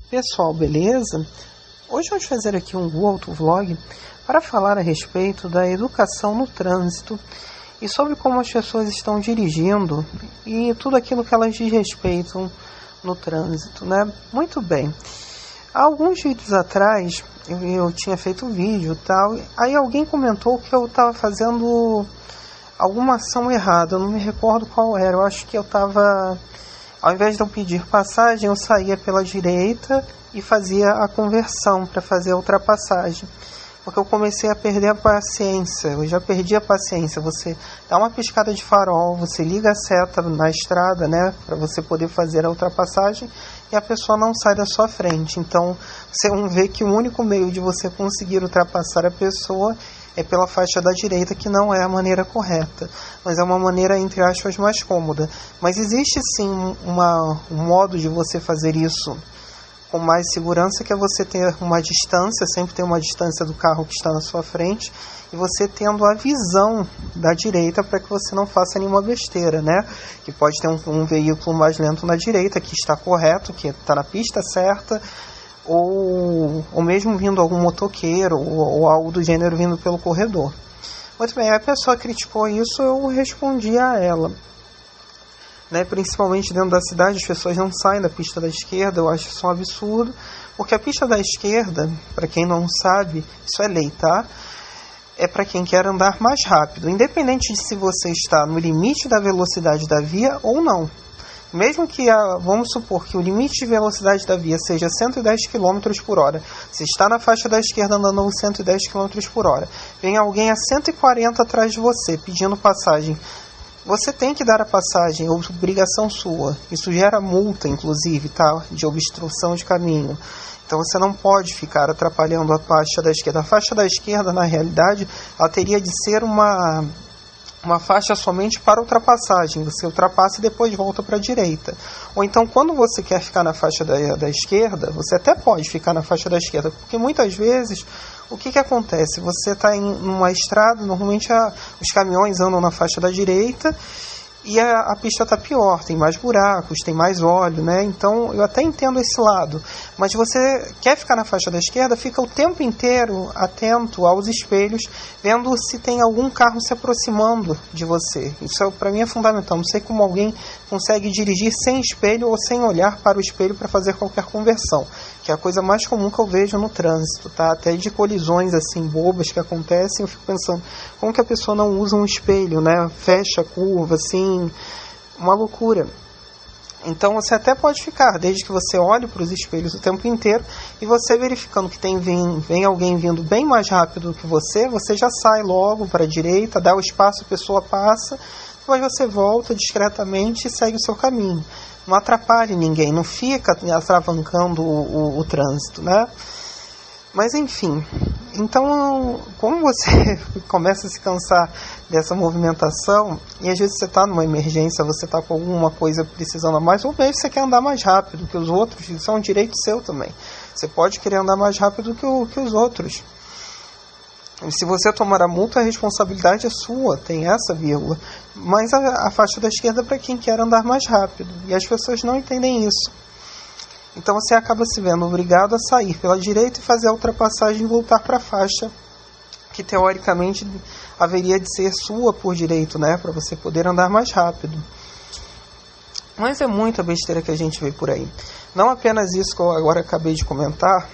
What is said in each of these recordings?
Pessoal, beleza? Hoje vamos fazer aqui um autovlog para falar a respeito da educação no trânsito e sobre como as pessoas estão dirigindo e tudo aquilo que elas desrespeitam no trânsito, né? Muito bem. Há alguns vídeos atrás eu tinha feito um vídeo e tal, aí alguém comentou que eu estava fazendo alguma ação errada, eu não me recordo qual era, eu acho que eu estava... Ao invés de eu pedir passagem, eu saía pela direita e fazia a conversão para fazer a ultrapassagem. Porque eu comecei a perder a paciência, eu já perdi a paciência. Você dá uma piscada de farol, você liga a seta na estrada, né, para você poder fazer a ultrapassagem e a pessoa não sai da sua frente. Então, você vê que o único meio de você conseguir ultrapassar a pessoa é pela faixa da direita, que não é a maneira correta, mas é uma maneira, entre aspas, mais cômoda. Mas existe sim um modo de você fazer isso com mais segurança, que é você ter uma distância, sempre ter uma distância do carro que está na sua frente, e você tendo a visão da direita para que você não faça nenhuma besteira, né? Que pode ter um veículo mais lento na direita, que está correto, que está na pista certa, ou mesmo vindo algum motoqueiro ou algo do gênero vindo pelo corredor. Muito bem, a pessoa criticou isso, eu respondi a ela, né? Principalmente dentro da cidade, as pessoas não saem da pista da esquerda, eu acho isso um absurdo, porque a pista da esquerda, para quem não sabe, isso é lei, tá? É para quem quer andar mais rápido, independente de se você está no limite da velocidade da via ou não. Mesmo que, vamos supor que o limite de velocidade da via seja 110 km por hora, você está na faixa da esquerda andando a 110 km por hora, vem alguém a 140 atrás de você pedindo passagem, você tem que dar a passagem, obrigação sua. Isso gera multa, inclusive, tá? De obstrução de caminho. Então você não pode ficar atrapalhando a faixa da esquerda. A faixa da esquerda, na realidade, ela teria de ser uma faixa somente para ultrapassagem. Você ultrapassa e depois volta para a direita. Ou então, quando você quer ficar na faixa da esquerda, você até pode ficar na faixa da esquerda, porque muitas vezes, o que acontece? Você está em uma estrada, normalmente os caminhões andam na faixa da direita, e a pista está pior, tem mais buracos, tem mais óleo, né? Então eu até entendo esse lado, mas você quer ficar na faixa da esquerda, fica o tempo inteiro atento aos espelhos, vendo se tem algum carro se aproximando de você. Isso para mim é fundamental. Não sei como alguém consegue dirigir sem espelho ou sem olhar para o espelho para fazer qualquer conversão, que é a coisa mais comum que eu vejo no trânsito, tá? Até de colisões assim bobas que acontecem, eu fico pensando, como que a pessoa não usa um espelho, né? Fecha a curva, assim, uma loucura. Então você até pode ficar, desde que você olhe para os espelhos o tempo inteiro, e você verificando que vem alguém vindo bem mais rápido que você já sai logo para a direita, dá o espaço, a pessoa passa, depois você volta discretamente e segue o seu caminho. Não atrapalhe ninguém, não fica atravancando o trânsito, né? Mas enfim, então, como você começa a se cansar dessa movimentação, e às vezes você está numa emergência, você está com alguma coisa precisando a mais, ou mesmo você quer andar mais rápido que os outros, isso é um direito seu também. Você pode querer andar mais rápido que os outros. E se você tomar a multa, a responsabilidade é sua, tem essa vírgula. Mas a faixa da esquerda é para quem quer andar mais rápido, e as pessoas não entendem isso. Então você acaba se vendo obrigado a sair pela direita e fazer a ultrapassagem e voltar para a faixa que teoricamente haveria de ser sua por direito, né, para você poder andar mais rápido. Mas é muita besteira que a gente vê por aí. Não apenas isso que eu agora acabei de comentar,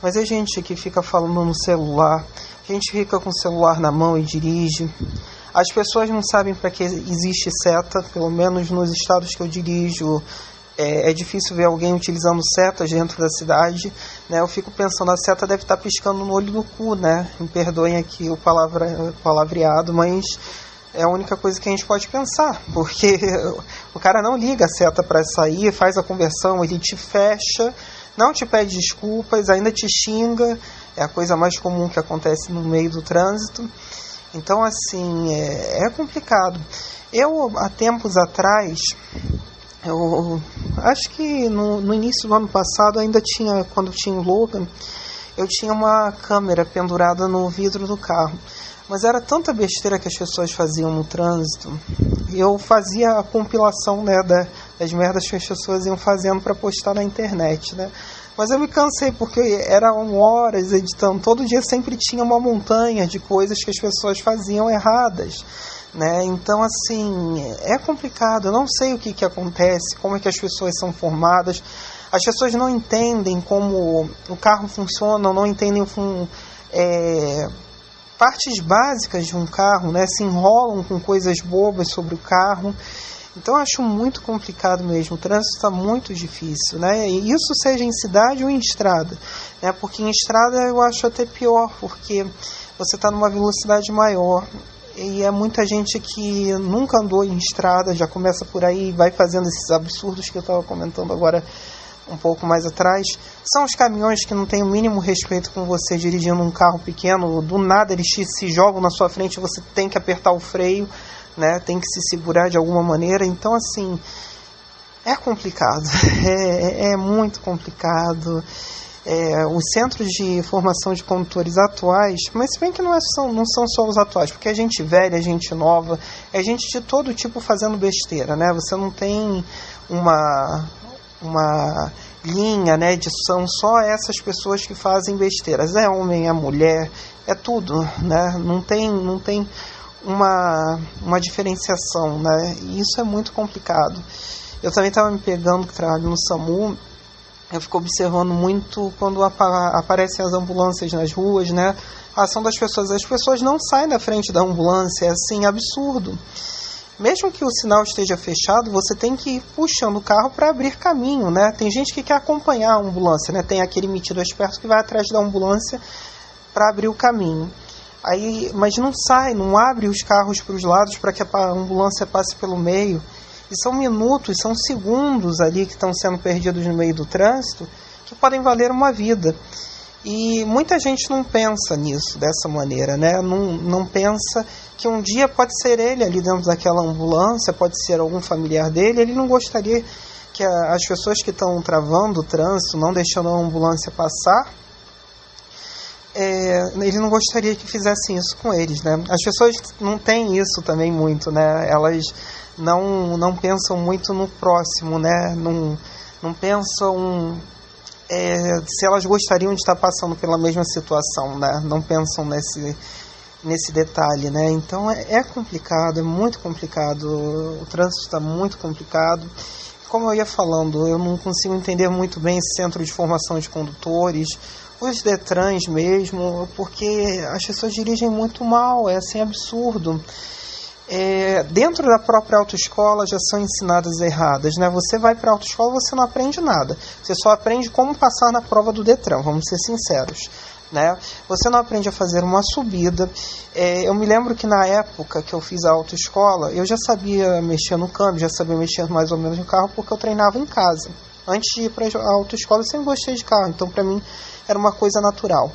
mas é gente que fica falando no celular, gente fica com o celular na mão e dirige. As pessoas não sabem para que existe seta, pelo menos nos estados que eu dirijo. É difícil ver alguém utilizando setas dentro da cidade, né? Eu fico pensando, a seta deve estar piscando no olho do cu, né? Me perdoem aqui o palavreado, mas é a única coisa que a gente pode pensar, porque o cara não liga a seta para sair, faz a conversão, ele te fecha, não te pede desculpas, ainda te xinga, é a coisa mais comum que acontece no meio do trânsito. Então, assim, é complicado. Eu, há tempos atrás... Eu acho que no início do ano passado, ainda tinha, quando tinha o Logan, eu tinha uma câmera pendurada no vidro do carro. Mas era tanta besteira que as pessoas faziam no trânsito, eu fazia a compilação, né, das merdas que as pessoas iam fazendo para postar na internet, né? Mas eu me cansei, porque eram horas editando, todo dia sempre tinha uma montanha de coisas que as pessoas faziam erradas, né? Então, assim, é complicado, eu não sei o que acontece, como é que as pessoas são formadas, as pessoas não entendem como o carro funciona, não entendem partes básicas de um carro, né? Se enrolam com coisas bobas sobre o carro. Então eu acho muito complicado mesmo, o trânsito está muito difícil, né? E isso seja em cidade ou em estrada, né? Porque em estrada eu acho até pior, porque você está numa velocidade maior e é muita gente que nunca andou em estrada, já começa por aí e vai fazendo esses absurdos que eu estava comentando agora um pouco mais atrás. São os caminhões que não têm o mínimo respeito com você dirigindo um carro pequeno, do nada eles se jogam na sua frente, você tem que apertar o freio, né? Tem que se segurar de alguma maneira. Então, assim, é complicado, é muito complicado. Os centros de formação de condutores atuais, mas se bem que não são só os atuais, porque é gente velha, é gente nova, é gente de todo tipo fazendo besteira, né? Você não tem uma linha, né, são só essas pessoas que fazem besteiras, é homem, é mulher, é tudo, né? Não tem uma diferenciação, né? E isso é muito complicado. Eu também estava me pegando que trabalho no SAMU, eu fico observando muito quando aparecem as ambulâncias nas ruas, né? A ação das pessoas, as pessoas não saem da frente da ambulância, é assim, absurdo. Mesmo que o sinal esteja fechado, você tem que ir puxando o carro para abrir caminho, né? Tem gente que quer acompanhar a ambulância, né? Tem aquele metido esperto que vai atrás da ambulância para abrir o caminho. Aí, mas não sai, não abre os carros para os lados para que a ambulância passe pelo meio. E são minutos, são segundos ali que estão sendo perdidos no meio do trânsito que podem valer uma vida. E muita gente não pensa nisso dessa maneira, né? Não pensa que um dia pode ser ele ali dentro daquela ambulância, pode ser algum familiar dele. Ele não gostaria que as pessoas que estão travando o trânsito, não deixando a ambulância passar, ele não gostaria que fizessem isso com eles, né? As pessoas não têm isso também muito, né? Elas não pensam muito no próximo, né? Não pensam se elas gostariam de estar passando pela mesma situação, né? Não pensam nesse detalhe, né? Então é complicado, é muito complicado. O trânsito está muito complicado. Como eu ia falando, eu não consigo entender muito bem esse centro de formação de condutores, os Detrans mesmo, porque as pessoas dirigem muito mal, é assim absurdo. Dentro da própria autoescola já são ensinadas erradas, né? Você vai para a autoescola, você não aprende nada, você só aprende como passar na prova do Detran, vamos ser sinceros, né? Você não aprende a fazer uma subida. Eu me lembro que na época que eu fiz a autoescola, eu já sabia mexer no câmbio, já sabia mexer mais ou menos no carro, porque eu treinava em casa. Antes de ir para a autoescola, eu sempre gostei de carro, então para mim era uma coisa natural.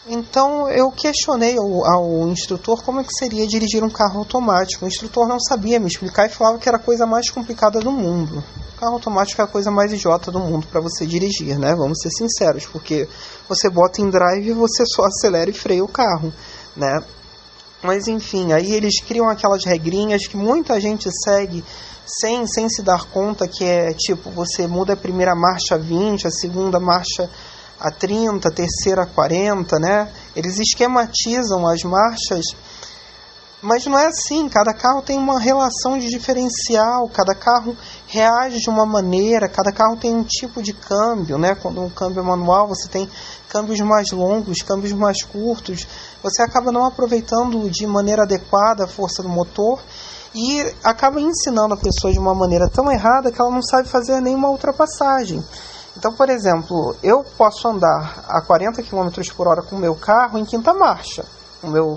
Então eu questionei ao instrutor como é que seria dirigir um carro automático. O instrutor não sabia me explicar e falava que era a coisa mais complicada do mundo. O carro automático é a coisa mais idiota do mundo para você dirigir, né? Vamos ser sinceros, porque você bota em drive e você só acelera e freia o carro, né? Mas enfim, aí eles criam aquelas regrinhas que muita gente segue sem se dar conta, que é tipo, você muda a primeira marcha a 20, a segunda marcha a 30, a terceira a 40, né? Eles esquematizam as marchas, mas não é assim. Cada carro tem uma relação de diferencial, cada carro reage de uma maneira, cada carro tem um tipo de câmbio, né? Quando um câmbio é manual, você tem câmbios mais longos, câmbios mais curtos, você acaba não aproveitando de maneira adequada a força do motor e acaba ensinando a pessoa de uma maneira tão errada que ela não sabe fazer nenhuma ultrapassagem. Então, por exemplo, eu posso andar a 40 km por hora com o meu carro em quinta marcha,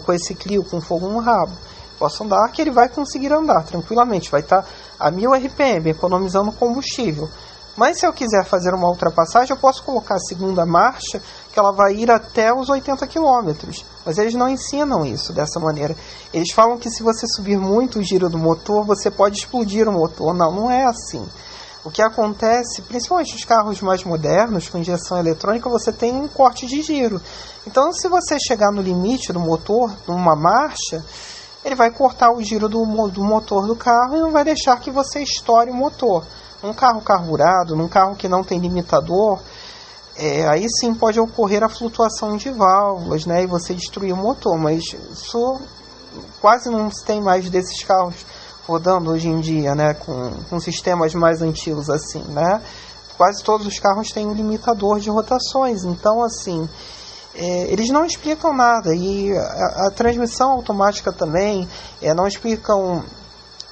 com esse Clio com fogo no rabo. Posso andar que ele vai conseguir andar tranquilamente, vai estar a 1000 RPM, economizando combustível. Mas se eu quiser fazer uma ultrapassagem, eu posso colocar a segunda marcha, que ela vai ir até os 80 km. Mas eles não ensinam isso dessa maneira. Eles falam que se você subir muito o giro do motor, você pode explodir o motor. Não é assim. O que acontece, principalmente os carros mais modernos, com injeção eletrônica, você tem um corte de giro. Então, se você chegar no limite do motor, numa marcha, ele vai cortar o giro do motor do carro e não vai deixar que você estoure o motor. Um carro carburado, num carro que não tem limitador, aí sim pode ocorrer a flutuação de válvulas, né, e você destruir o motor, mas isso quase não se tem mais desses carros rodando hoje em dia, né, com sistemas mais antigos assim, né. Quase todos os carros têm um limitador de rotações, então assim, eles não explicam nada, e a transmissão automática também não explicam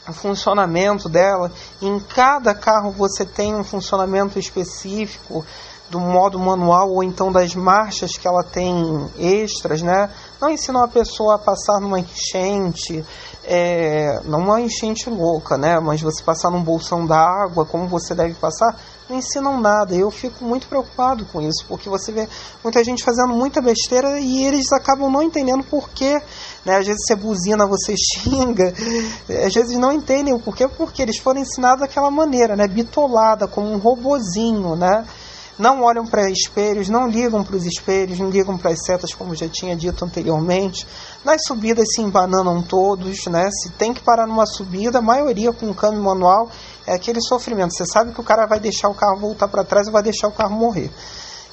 o funcionamento dela. Em cada carro você tem um funcionamento específico do modo manual ou então das marchas que ela tem extras, né? Não ensinam a pessoa a passar numa enchente, não uma enchente louca, né? Mas você passar num bolsão d'água, como você deve passar, não ensinam nada. Eu fico muito preocupado com isso, porque você vê muita gente fazendo muita besteira e eles acabam não entendendo por quê, né? Às vezes você buzina, você xinga, às vezes não entendem o porquê, porque eles foram ensinados daquela maneira, né? Bitolada, como um robozinho, né? Não olham para espelhos, não ligam para os espelhos, não ligam para as setas, como já tinha dito anteriormente. Nas subidas se embananam todos, né? Se tem que parar numa subida, a maioria com câmbio manual, é aquele sofrimento. Você sabe que o cara vai deixar o carro voltar para trás ou vai deixar o carro morrer.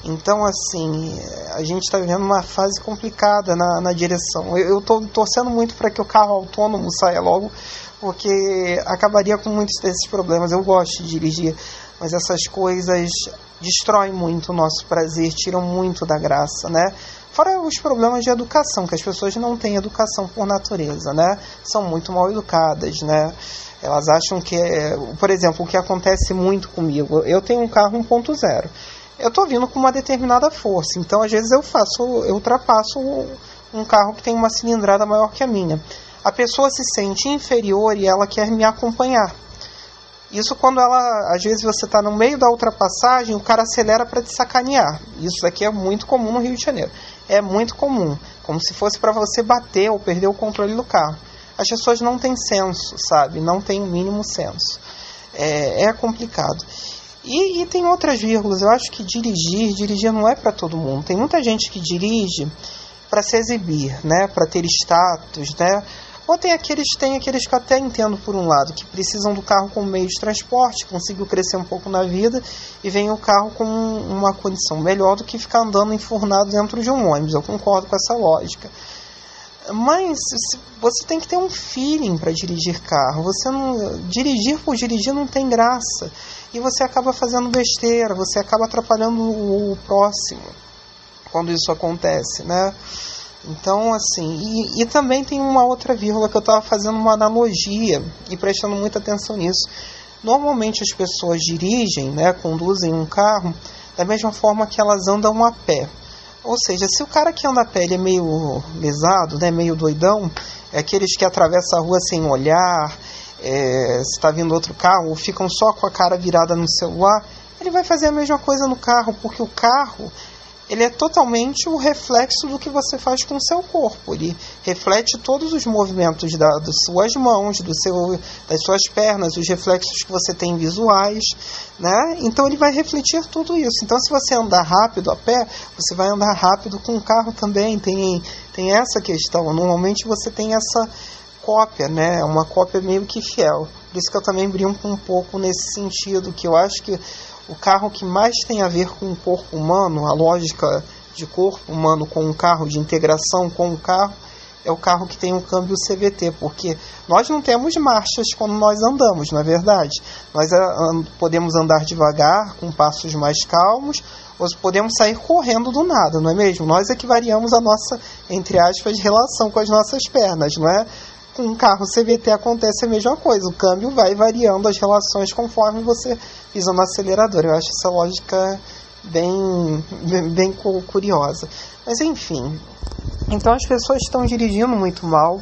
Então, assim, a gente está vivendo uma fase complicada na direção. Eu estou torcendo muito para que o carro autônomo saia logo, porque acabaria com muitos desses problemas. Eu gosto de dirigir, mas essas coisas destroem muito o nosso prazer, tiram muito da graça, né? Fora os problemas de educação, que as pessoas não têm educação por natureza, né? São muito mal educadas, né? Elas acham que, por exemplo, o que acontece muito comigo, eu tenho um carro 1.0, eu estou vindo com uma determinada força, então às vezes eu ultrapasso um carro que tem uma cilindrada maior que a minha. A pessoa se sente inferior e ela quer me acompanhar. Isso quando às vezes você está no meio da ultrapassagem, o cara acelera para te sacanear. Isso daqui é muito comum no Rio de Janeiro. É muito comum, como se fosse para você bater ou perder o controle do carro. As pessoas não têm senso, sabe? Não têm o mínimo senso. É complicado. E tem outras vírgulas. Eu acho que dirigir não é para todo mundo. Tem muita gente que dirige para se exibir, né? Para ter status, né? Ou tem aqueles que eu até entendo por um lado, que precisam do carro como meio de transporte, conseguiu crescer um pouco na vida e vem o carro com uma condição melhor do que ficar andando enfurnado dentro de um ônibus. Eu concordo com essa lógica. Mas você tem que ter um feeling para dirigir carro. Dirigir por dirigir não tem graça. E você acaba fazendo besteira, você acaba atrapalhando o próximo quando isso acontece, né? Então, assim, e também tem uma outra vírgula que eu estava fazendo uma analogia e prestando muita atenção nisso. Normalmente as pessoas dirigem, né, conduzem um carro da mesma forma que elas andam a pé. Ou seja, se o cara que anda a pé ele é meio lesado, né, meio doidão, é aqueles que atravessam a rua sem olhar, se está vindo outro carro, ou ficam só com a cara virada no celular, ele vai fazer a mesma coisa no carro, porque o carro ele é totalmente o reflexo do que você faz com o seu corpo. Ele reflete todos os movimentos das suas mãos, das suas pernas, os reflexos que você tem visuais, né? Então ele vai refletir tudo isso. Então se você andar rápido a pé, você vai andar rápido com o carro também. Tem essa questão. Normalmente você tem essa cópia, né? Uma cópia meio que fiel. Por isso que eu também brinco um pouco nesse sentido, que eu acho que o carro que mais tem a ver com o corpo humano, a lógica de corpo humano com um carro, de integração com o carro, é o carro que tem um câmbio CVT, porque nós não temos marchas quando nós andamos, não é verdade? Nós podemos andar devagar, com passos mais calmos, ou podemos sair correndo do nada, não é mesmo? Nós é que variamos a nossa, entre aspas, relação com as nossas pernas, não é? Com um carro CVT acontece a mesma coisa, o câmbio vai variando as relações conforme você pisa no acelerador. Eu acho essa lógica bem curiosa. Mas enfim, então as pessoas estão dirigindo muito mal.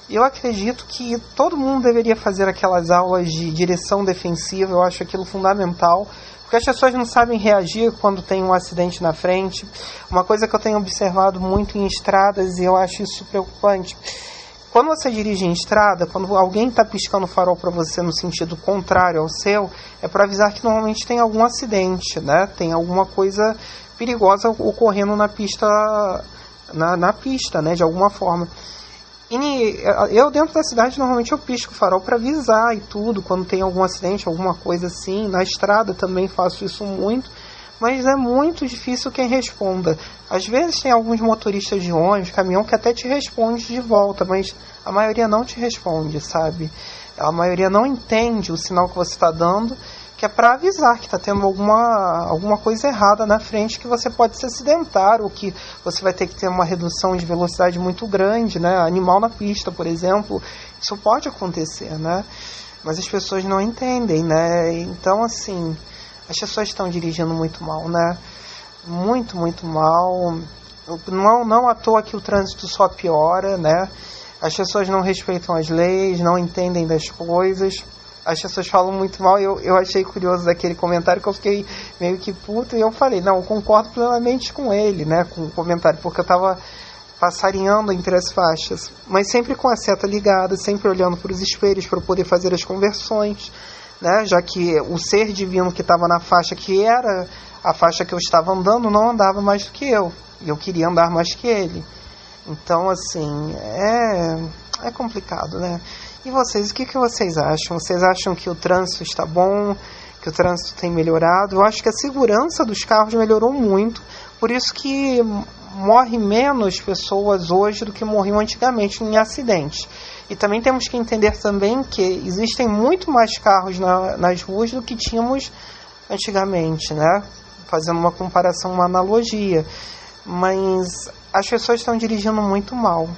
Eu acredito que todo mundo deveria fazer aquelas aulas de direção defensiva, eu acho aquilo fundamental, porque as pessoas não sabem reagir quando tem um acidente na frente. Uma coisa que eu tenho observado muito em estradas, e eu acho isso preocupante, quando você dirige em estrada, quando alguém está piscando o farol para você no sentido contrário ao seu, é para avisar que normalmente tem algum acidente, né? Tem alguma coisa perigosa ocorrendo na pista, na pista, né? De alguma forma. Eu dentro da cidade normalmente eu pisco o farol para avisar e tudo, quando tem algum acidente, alguma coisa assim. Na estrada também faço isso muito, mas é muito difícil quem responda. Às vezes tem alguns motoristas de ônibus, caminhão, que até te responde de volta, mas a maioria não te responde, sabe? A maioria não entende o sinal que você está dando, que é para avisar que está tendo alguma coisa errada na frente, que você pode se acidentar, ou que você vai ter que ter uma redução de velocidade muito grande, né? Animal na pista, por exemplo, isso pode acontecer, né? Mas as pessoas não entendem, né? Então, assim, as pessoas estão dirigindo muito mal, né? Muito, muito mal. Não à toa que o trânsito só piora, né? As pessoas não respeitam as leis, não entendem das coisas. As pessoas falam muito mal. Eu achei curioso daquele comentário, que eu fiquei meio que puto. E eu falei, não, eu concordo plenamente com ele, né? Com o comentário, porque eu estava passarinhando entre as faixas. Mas sempre com a seta ligada, sempre olhando para os espelhos para poder fazer as conversões, né? Já que o ser divino que estava na faixa, que era a faixa que eu estava andando, não andava mais do que eu. E eu queria andar mais que ele. Então, assim, é complicado, né? E vocês, o que vocês acham? Vocês acham que o trânsito está bom? Que o trânsito tem melhorado? Eu acho que a segurança dos carros melhorou muito. Por isso que morre menos pessoas hoje do que morriam antigamente em acidentes. E também temos que entender também que existem muito mais carros nas ruas do que tínhamos antigamente, né? Fazendo uma comparação, uma analogia. Mas as pessoas estão dirigindo muito mal,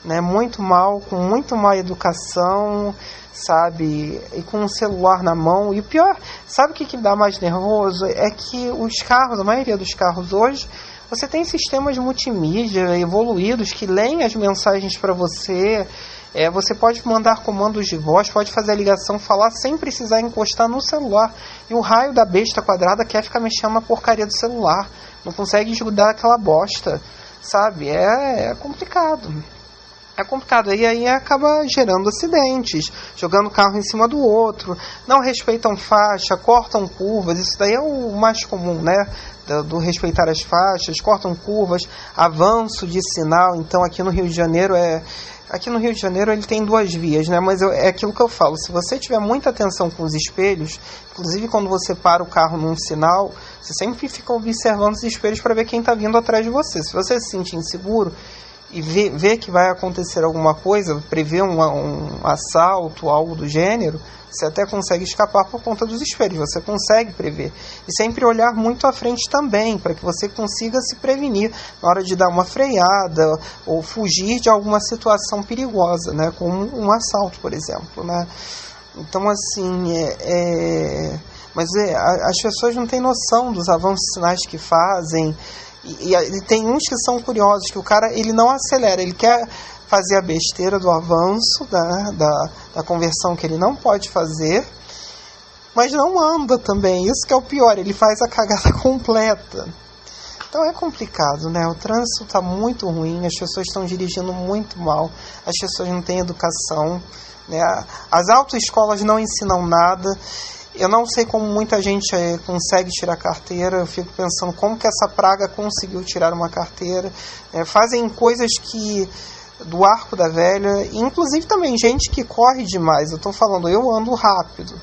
né? Muito mal, com muito má educação, sabe? E com o celular na mão. E o pior, sabe o que dá mais nervoso? É que os carros, a maioria dos carros hoje, você tem sistemas multimídia evoluídos que leem as mensagens para você. Você pode mandar comandos de voz, pode fazer a ligação, falar sem precisar encostar no celular. E o raio da besta quadrada quer ficar mexendo na porcaria do celular. Não consegue desgrudar aquela bosta, sabe? É complicado. É complicado. E aí acaba gerando acidentes, jogando o carro em cima do outro, não respeitam faixa, cortam curvas. Isso daí é o mais comum, né? Do respeitar as faixas, cortam curvas, avanço de sinal. Então aqui no Rio de Janeiro Aqui no Rio de Janeiro ele tem 2 vias, né? Mas é aquilo que eu falo, se você tiver muita atenção com os espelhos, inclusive quando você para o carro num sinal, você sempre fica observando os espelhos para ver quem está vindo atrás de você. Se você se sentir inseguro e vê que vai acontecer alguma coisa, prevê um assalto, algo do gênero, você até consegue escapar por conta dos espelhos, você consegue prever. E sempre olhar muito à frente também, para que você consiga se prevenir na hora de dar uma freada ou fugir de alguma situação perigosa, né? Como um assalto, por exemplo, né? Então, assim, mas as pessoas não têm noção dos avanços sinais que fazem. E tem uns que são curiosos, que o cara ele não acelera, ele quer fazer a besteira do avanço, da conversão que ele não pode fazer, mas não anda também. Isso que é o pior, ele faz a cagada completa. Então é complicado, né? O trânsito está muito ruim, as pessoas estão dirigindo muito mal, as pessoas não têm educação, né? As autoescolas não ensinam nada. Eu não sei como muita gente consegue tirar carteira. Eu fico pensando como que essa praga conseguiu tirar uma carteira. Fazem coisas que do arco da velha, inclusive também gente que corre demais. Eu estou falando, eu ando rápido,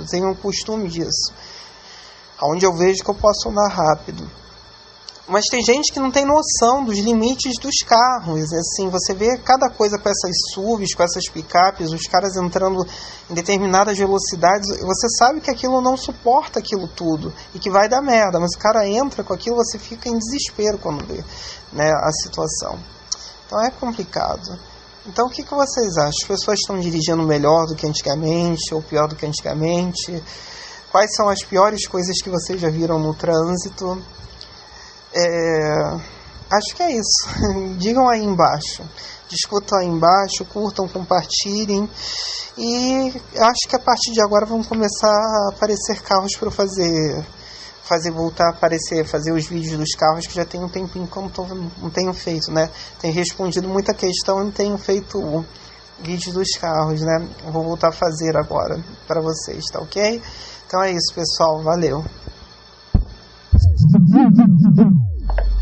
tenho um costume disso, onde eu vejo que eu posso andar rápido. Mas tem gente que não tem noção dos limites dos carros. Assim, você vê cada coisa com essas SUVs, com essas picapes, os caras entrando em determinadas velocidades. Você sabe que aquilo não suporta aquilo tudo e que vai dar merda. Mas o cara entra com aquilo, você fica em desespero quando vê, né, a situação. Então é complicado. Então o que vocês acham? As pessoas estão dirigindo melhor do que antigamente ou pior do que antigamente? Quais são as piores coisas que vocês já viram no trânsito? Acho que é isso. Digam aí embaixo. Discutam aí embaixo, curtam, compartilhem. E acho que a partir de agora vão começar a aparecer carros para voltar a aparecer, fazer os vídeos dos carros, que já tem um tempinho que eu não tenho feito, né? Tenho respondido muita questão e não tenho feito vídeos dos carros, né? Vou voltar a fazer agora para vocês, tá ok? Então é isso, pessoal. Valeu!